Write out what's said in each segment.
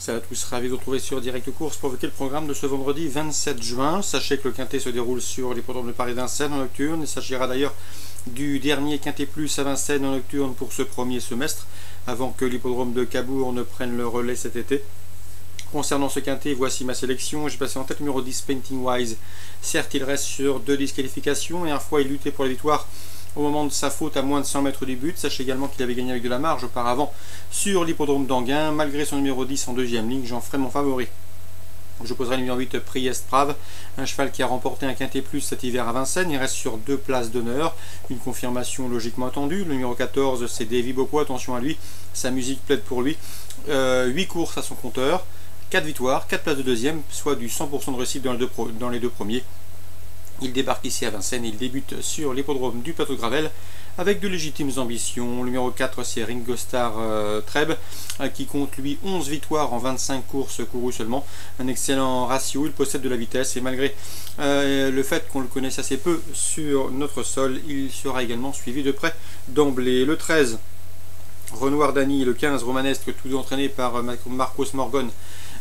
Salut à tous, ravi de vous retrouver sur Direct Course pour évoquer le programme de ce vendredi 27 juin. Sachez que le quintet se déroule sur l'hippodrome de Paris-Vincennes en nocturne. Il s'agira d'ailleurs du dernier quintet plus à Vincennes en nocturne pour ce premier semestre, avant que l'hippodrome de Cabourg ne prenne le relais cet été. Concernant ce quintet, voici ma sélection. J'ai passé en tête numéro 10, Painting Wise. Certes, il reste sur 2 disqualifications et un fois il luttait pour la victoire au moment de sa faute à moins de 100 mètres du but. Sachez également qu'il avait gagné avec de la marge auparavant sur l'hippodrome d'Anguin. Malgré son numéro 10 en deuxième ligne, j'en ferai mon favori. Je poserai le numéro 8, Priest Prave, un cheval qui a remporté un quintet plus cet hiver à Vincennes. Il reste sur 2 places d'honneur, une confirmation logiquement attendue. Le numéro 14, c'est Davy Boko, attention à lui, sa musique plaide pour lui. 8 courses à son compteur, 4 victoires, 4 places de deuxième, soit du 100% de réussite dans les deux premiers. Il débarque ici à Vincennes et il débute sur l'hippodrome du Plateau de Gravel avec de légitimes ambitions. Le numéro 4, c'est Ringo Starr Treb, qui compte lui 11 victoires en 25 courses courues seulement. Un excellent ratio, il possède de la vitesse et malgré le fait qu'on le connaisse assez peu sur notre sol, il sera également suivi de près d'emblée. Le 13, Renoir Dany, le 15, Romanesque, tous entraînés par Marcos Morgan,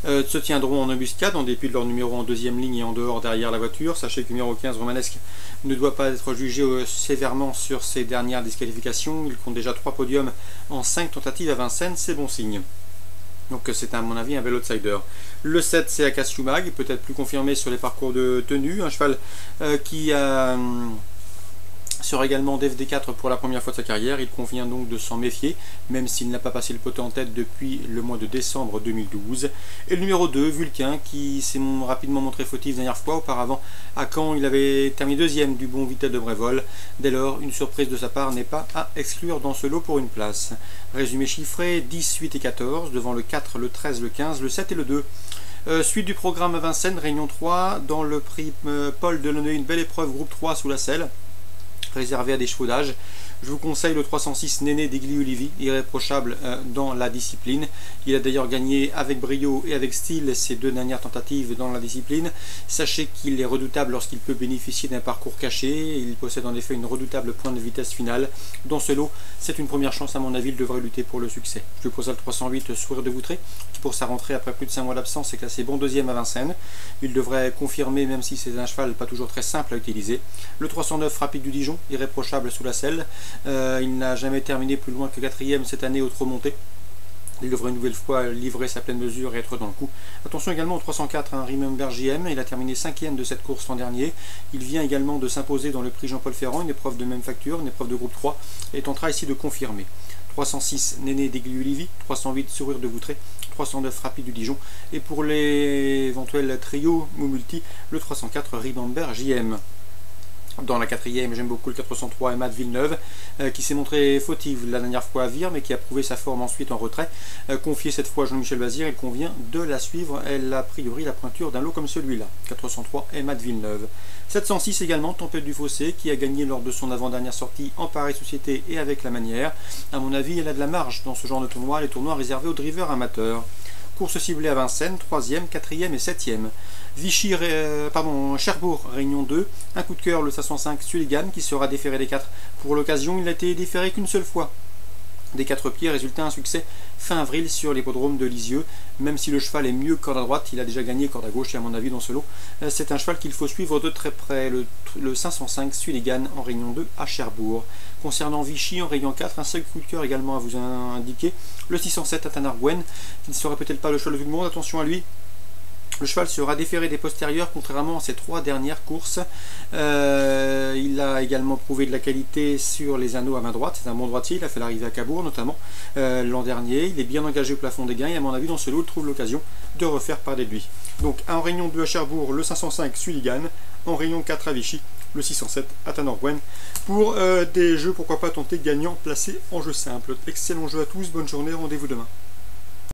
se tiendront en embuscade en dépit de leur numéro en deuxième ligne et en dehors derrière la voiture. Sachez que le numéro 15 Romanesque ne doit pas être jugé sévèrement sur ses dernières disqualifications. Il compte déjà 3 podiums en 5 tentatives à Vincennes, c'est bon signe. Donc c'est à mon avis un bel outsider. Le 7, c'est Akashu Mag, peut-être plus confirmé sur les parcours de tenue, un cheval qui sera également d'FD4 pour la première fois de sa carrière. Il convient donc de s'en méfier, même s'il n'a pas passé le poteau en tête depuis le mois de décembre 2012. Et le numéro 2, Vulcain, qui s'est rapidement montré fautif dernière fois. Auparavant, à Caen, il avait terminé deuxième du bon Vitel de Brévol. Dès lors, une surprise de sa part n'est pas à exclure dans ce lot pour une place. Résumé chiffré, 10, 8 et 14, devant le 4, le 13, le 15, le 7 et le 2. Suite du programme à Vincennes, Réunion 3, dans le prix Paul Delaunay, une belle épreuve groupe 3 sous la selle, réservé à des chevaux d'âge. Je vous conseille le 306 Néné d'Igli-Olivi, irréprochable dans la discipline. Il a d'ailleurs gagné avec brio et avec style ses 2 dernières tentatives dans la discipline. Sachez qu'il est redoutable lorsqu'il peut bénéficier d'un parcours caché. Il possède en effet une redoutable pointe de vitesse finale. Dans ce lot, c'est une première chance à mon avis, il devrait lutter pour le succès. Je lui pose le 308 Sourire de Voutré, qui pour sa rentrée après plus de 5 mois d'absence est classé bon deuxième à Vincennes. Il devrait confirmer même si c'est un cheval pas toujours très simple à utiliser. Le 309 Rapide du Dijon, irréprochable sous la selle. Il n'a jamais terminé plus loin que 4e cette année au trot monté. Il devrait une nouvelle fois livrer sa pleine mesure et être dans le coup. Attention également au 304, Remember JM, il a terminé 5e de cette course l'an dernier. Il vient également de s'imposer dans le prix Jean-Paul Ferrand, une épreuve de même facture, une épreuve de groupe 3, et tentera ici de confirmer. 306 Néné d'Igli-Olivi, 308 Sourire de Voutré, 309 Rapide du Dijon, et pour l'éventuel trio ou multi, le 304 Remember JM. Dans la 4e, j'aime beaucoup le 403 Emad Villeneuve, qui s'est montré fautive la dernière fois à Vire, mais qui a prouvé sa forme ensuite en retrait. Confié cette fois à Jean-Michel Bazir, il convient de la suivre. Elle a a priori la pointure d'un lot comme celui-là. 403 Emad Villeneuve. 706 également, Tempête du Fossé, qui a gagné lors de son avant-dernière sortie en Paris Société et avec la manière. À mon avis, elle a de la marge dans ce genre de tournoi, les tournois réservés aux drivers amateurs. Course ciblée à Vincennes, 3e, 4e et 7e. Cherbourg, Réunion 2. Un coup de cœur, le 505 Sulligan, qui sera déféré des 4. Pour l'occasion, il n'a été déféré qu'une seule fois des 4 pieds, résultat un succès fin avril sur l'hippodrome de Lisieux. Même si le cheval est mieux corde à droite, il a déjà gagné corde à gauche et à mon avis dans ce lot, c'est un cheval qu'il faut suivre de très près, le 505 Sulligan en Réunion 2 à Cherbourg. Concernant Vichy en Réunion 4, un seul coup de cœur également à vous indiquer, le 607 Atanarguen, qui ne sera peut-être pas le cheval de tout le monde, attention à lui. Le cheval sera déféré des postérieurs contrairement à ses 3 dernières courses. Il a également prouvé de la qualité sur les anneaux à main droite. C'est un bon droitier, il a fait l'arrivée à Cabourg notamment l'an dernier. Il est bien engagé au plafond des gains et à mon avis dans ce lot il trouve l'occasion de refaire parler de lui. Donc en Réunion 2 à Cherbourg, le 505 Sulligan. En Réunion 4 à Vichy, le 607 à Tanorguen. Pour des jeux, pourquoi pas tenter gagnant placé en jeu simple. Excellent jeu à tous, bonne journée, rendez-vous demain.